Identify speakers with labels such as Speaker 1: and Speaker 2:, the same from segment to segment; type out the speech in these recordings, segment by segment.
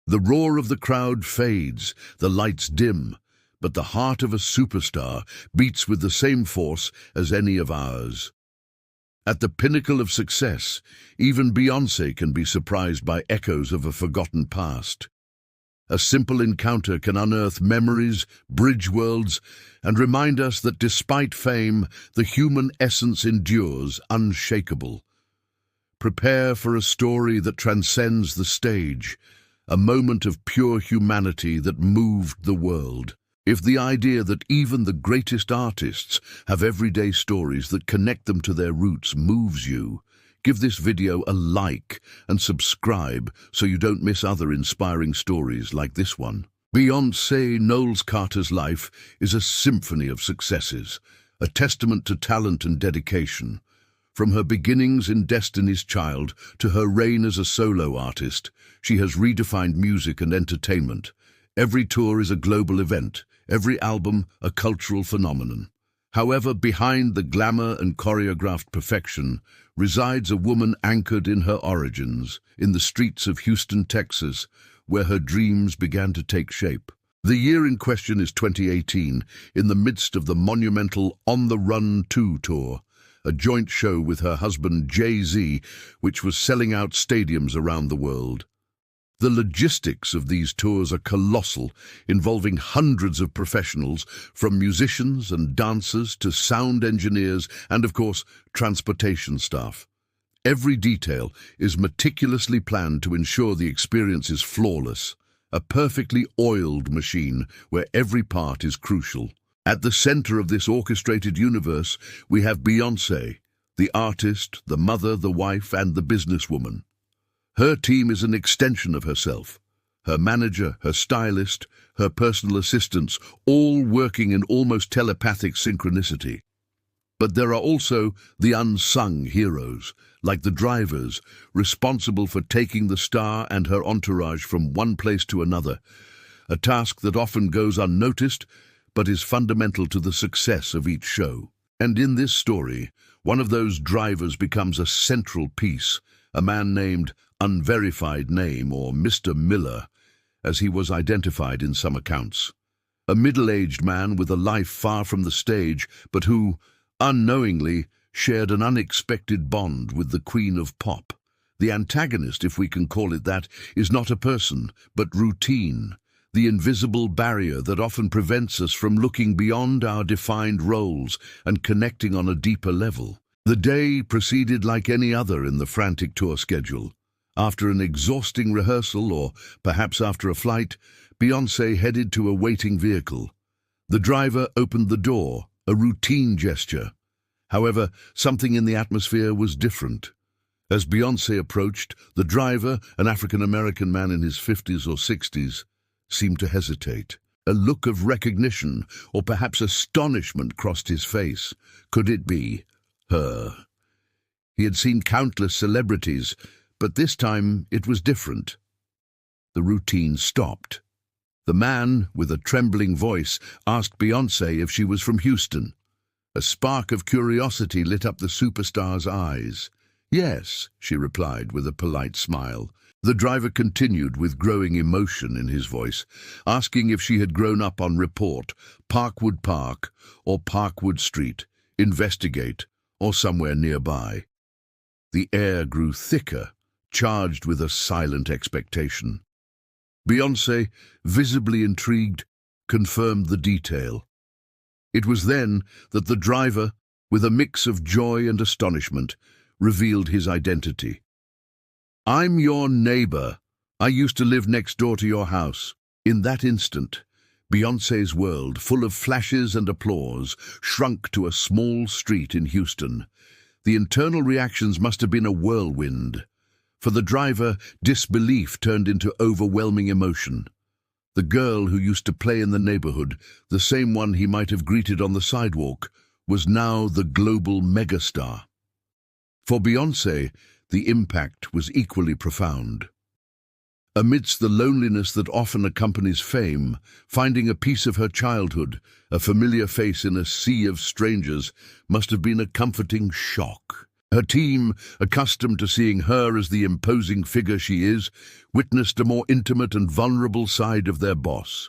Speaker 1: The roar of the crowd fades, the lights dim, but the heart of a superstar beats with the same force as any of ours. At the pinnacle of success, even Beyoncé can be surprised by echoes of a forgotten past. A simple encounter can unearth memories, bridge worlds, and remind us that despite fame, the human essence endures unshakable. Prepare for a story that transcends the stage, a moment of pure humanity that moved the world. If the idea that even the greatest artists have everyday stories that connect them to their roots moves you, give this video a like and subscribe so you don't miss other inspiring stories like this one. Beyoncé Knowles Carter's life is a symphony of successes, a testament to talent and dedication. From her beginnings in Destiny's Child to her reign as a solo artist, she has redefined music and entertainment. Every tour is a global event, every album a cultural phenomenon. However, behind the glamour and choreographed perfection resides a woman anchored in her origins, in the streets of Houston, Texas, where her dreams began to take shape. The year in question is 2018, in the midst of the monumental On the Run 2 tour, a joint show with her husband Jay-Z, which was selling out stadiums around the world. The logistics of these tours are colossal, involving hundreds of professionals, from musicians and dancers to sound engineers and, of course, transportation staff. Every detail is meticulously planned to ensure the experience is flawless, a perfectly oiled machine where every part is crucial. At the center of this orchestrated universe, we have Beyoncé, the artist, the mother, the wife, and the businesswoman. Her team is an extension of herself. Her manager, her stylist, her personal assistants, all working in almost telepathic synchronicity. But there are also the unsung heroes, like the drivers, responsible for taking the star and her entourage from one place to another, a task that often goes unnoticed, but is fundamental to the success of each show. And in this story, one of those drivers becomes a central piece, a man named Unverified Name, or Mr. Miller, as he was identified in some accounts. A middle-aged man with a life far from the stage, but who, unknowingly, shared an unexpected bond with the Queen of Pop. The antagonist, if we can call it that, is not a person, but routine, the invisible barrier that often prevents us from looking beyond our defined roles and connecting on a deeper level. The day proceeded like any other in the frantic tour schedule. After an exhausting rehearsal, or perhaps after a flight, Beyoncé headed to a waiting vehicle. The driver opened the door, a routine gesture. However, something in the atmosphere was different. As Beyoncé approached, the driver, an African-American man in his 50s or 60s, seemed to hesitate. A look of recognition, or perhaps astonishment, crossed his face. Could it be her? He had seen countless celebrities, but this time it was different. The routine stopped. The man, with a trembling voice, asked Beyoncé if she was from Houston. A spark of curiosity lit up the superstar's eyes. "Yes," she replied with a polite smile. The driver continued with growing emotion in his voice, asking if she had grown up on Report, Parkwood Park, or Parkwood Street, Investigate, or somewhere nearby. The air grew thicker, charged with a silent expectation. Beyoncé, visibly intrigued, confirmed the detail. It was then that the driver, with a mix of joy and astonishment, revealed his identity. "I'm your neighbor. I used to live next door to your house." In that instant, Beyoncé's world, full of flashes and applause, shrunk to a small street in Houston. The internal reactions must have been a whirlwind. For the driver, disbelief turned into overwhelming emotion. The girl who used to play in the neighborhood, the same one he might have greeted on the sidewalk, was now the global megastar. For Beyoncé, the impact was equally profound. Amidst the loneliness that often accompanies fame, finding a piece of her childhood, a familiar face in a sea of strangers, must have been a comforting shock. Her team, accustomed to seeing her as the imposing figure she is, witnessed a more intimate and vulnerable side of their boss.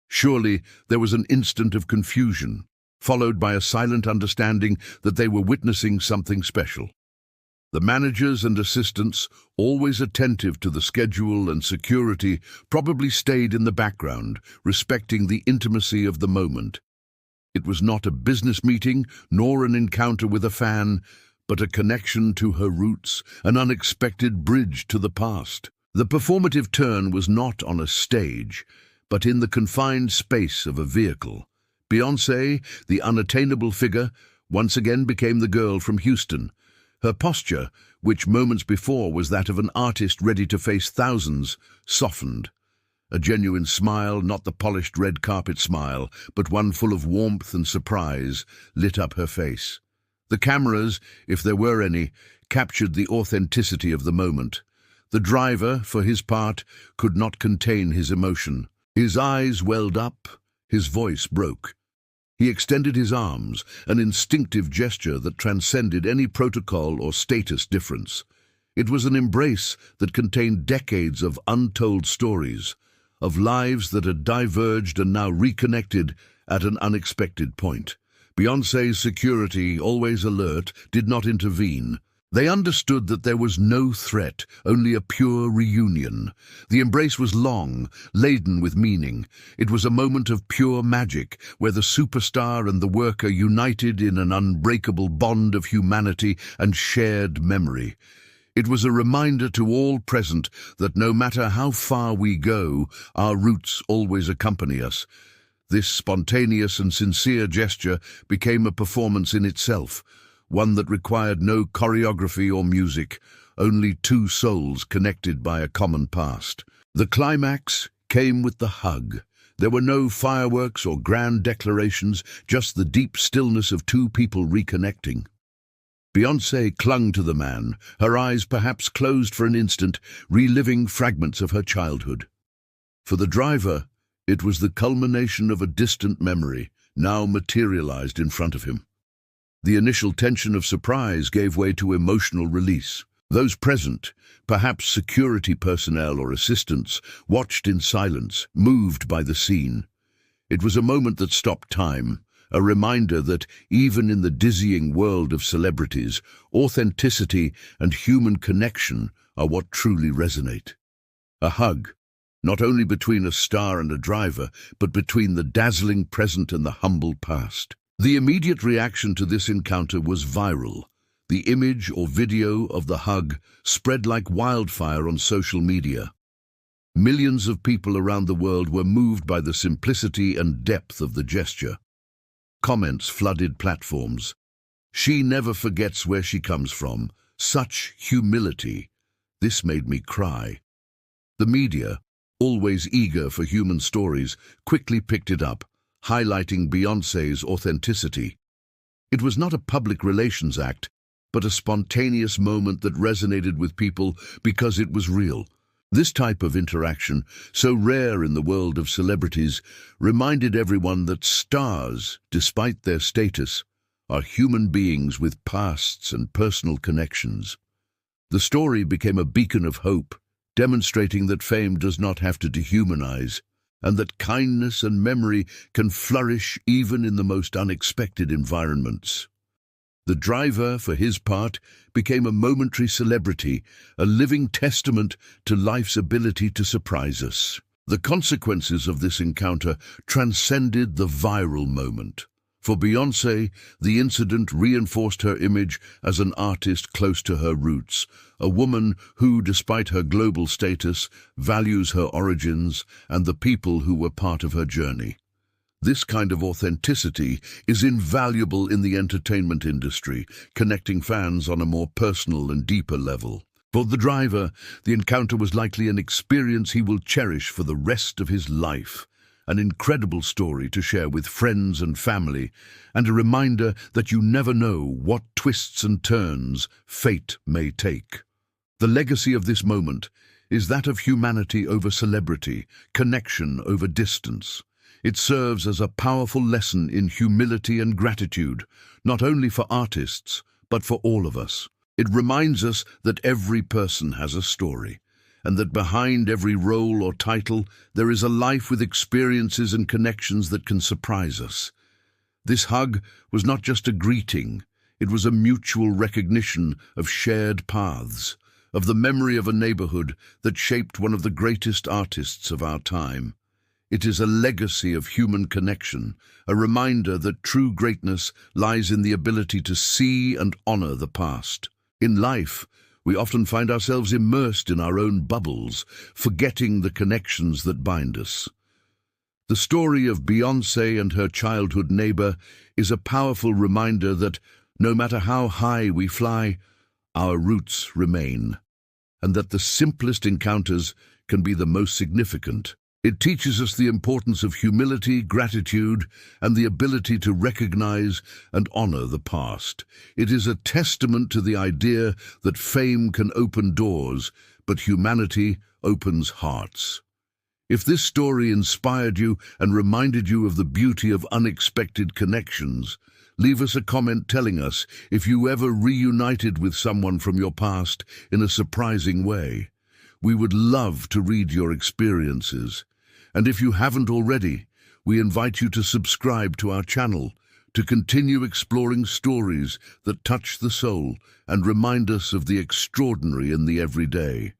Speaker 1: Surely there was an instant of confusion, followed by a silent understanding that they were witnessing something special. The managers and assistants, always attentive to the schedule and security, probably stayed in the background, respecting the intimacy of the moment. It was not a business meeting, nor an encounter with a fan, but a connection to her roots, an unexpected bridge to the past. The performative turn was not on a stage, but in the confined space of a vehicle. Beyoncé, the unattainable figure, once again became the girl from Houston. Her posture, which moments before was that of an artist ready to face thousands, softened. A genuine smile, not the polished red carpet smile, but one full of warmth and surprise, lit up her face. The cameras, if there were any, captured the authenticity of the moment. The driver, for his part, could not contain his emotion. His eyes welled up, his voice broke. He extended his arms, an instinctive gesture that transcended any protocol or status difference. It was an embrace that contained decades of untold stories, of lives that had diverged and now reconnected at an unexpected point. Beyoncé's security, always alert, did not intervene. They understood that there was no threat, only a pure reunion. The embrace was long, laden with meaning. It was a moment of pure magic, where the superstar and the worker united in an unbreakable bond of humanity and shared memory. It was a reminder to all present that no matter how far we go, our roots always accompany us. This spontaneous and sincere gesture became a performance in itself, one that required no choreography or music, only two souls connected by a common past. The climax came with the hug. There were no fireworks or grand declarations, just the deep stillness of two people reconnecting. Beyoncé clung to the man, her eyes perhaps closed for an instant, reliving fragments of her childhood. For the driver, it was the culmination of a distant memory, now materialized in front of him. The initial tension of surprise gave way to emotional release. Those present, perhaps security personnel or assistants, watched in silence, moved by the scene. It was a moment that stopped time, a reminder that, even in the dizzying world of celebrities, authenticity and human connection are what truly resonate. A hug, not only between a star and a driver, but between the dazzling present and the humble past. The immediate reaction to this encounter was viral. The image or video of the hug spread like wildfire on social media. Millions of people around the world were moved by the simplicity and depth of the gesture. Comments flooded platforms. "She never forgets where she comes from. Such humility. This made me cry." The media, always eager for human stories, quickly picked it up, highlighting Beyoncé's authenticity. It was not a public relations act, but a spontaneous moment that resonated with people because it was real. This type of interaction, so rare in the world of celebrities, reminded everyone that stars, despite their status, are human beings with pasts and personal connections. The story became a beacon of hope, demonstrating that fame does not have to dehumanize, and that kindness and memory can flourish even in the most unexpected environments. The driver, for his part, became a momentary celebrity, a living testament to life's ability to surprise us. The consequences of this encounter transcended the viral moment. For Beyoncé, the incident reinforced her image as an artist close to her roots, a woman who, despite her global status, values her origins and the people who were part of her journey. This kind of authenticity is invaluable in the entertainment industry, connecting fans on a more personal and deeper level. For the driver, the encounter was likely an experience he will cherish for the rest of his life. An incredible story to share with friends and family, and a reminder that you never know what twists and turns fate may take. The legacy of this moment is that of humanity over celebrity, connection over distance. It serves as a powerful lesson in humility and gratitude, not only for artists, but for all of us. It reminds us that every person has a story, and that behind every role or title there is a life with experiences and connections that can surprise us. This hug was not just a greeting, it was a mutual recognition of shared paths, of the memory of a neighborhood that shaped one of the greatest artists of our time. It is a legacy of human connection, a reminder that true greatness lies in the ability to see and honor the past. In life, we often find ourselves immersed in our own bubbles, forgetting the connections that bind us. The story of Beyoncé and her childhood neighbor is a powerful reminder that no matter how high we fly, our roots remain, and that the simplest encounters can be the most significant. It teaches us the importance of humility, gratitude, and the ability to recognize and honor the past. It is a testament to the idea that fame can open doors, but humanity opens hearts. If this story inspired you and reminded you of the beauty of unexpected connections, leave us a comment telling us if you ever reunited with someone from your past in a surprising way. We would love to read your experiences. And if you haven't already, we invite you to subscribe to our channel to continue exploring stories that touch the soul and remind us of the extraordinary in the everyday.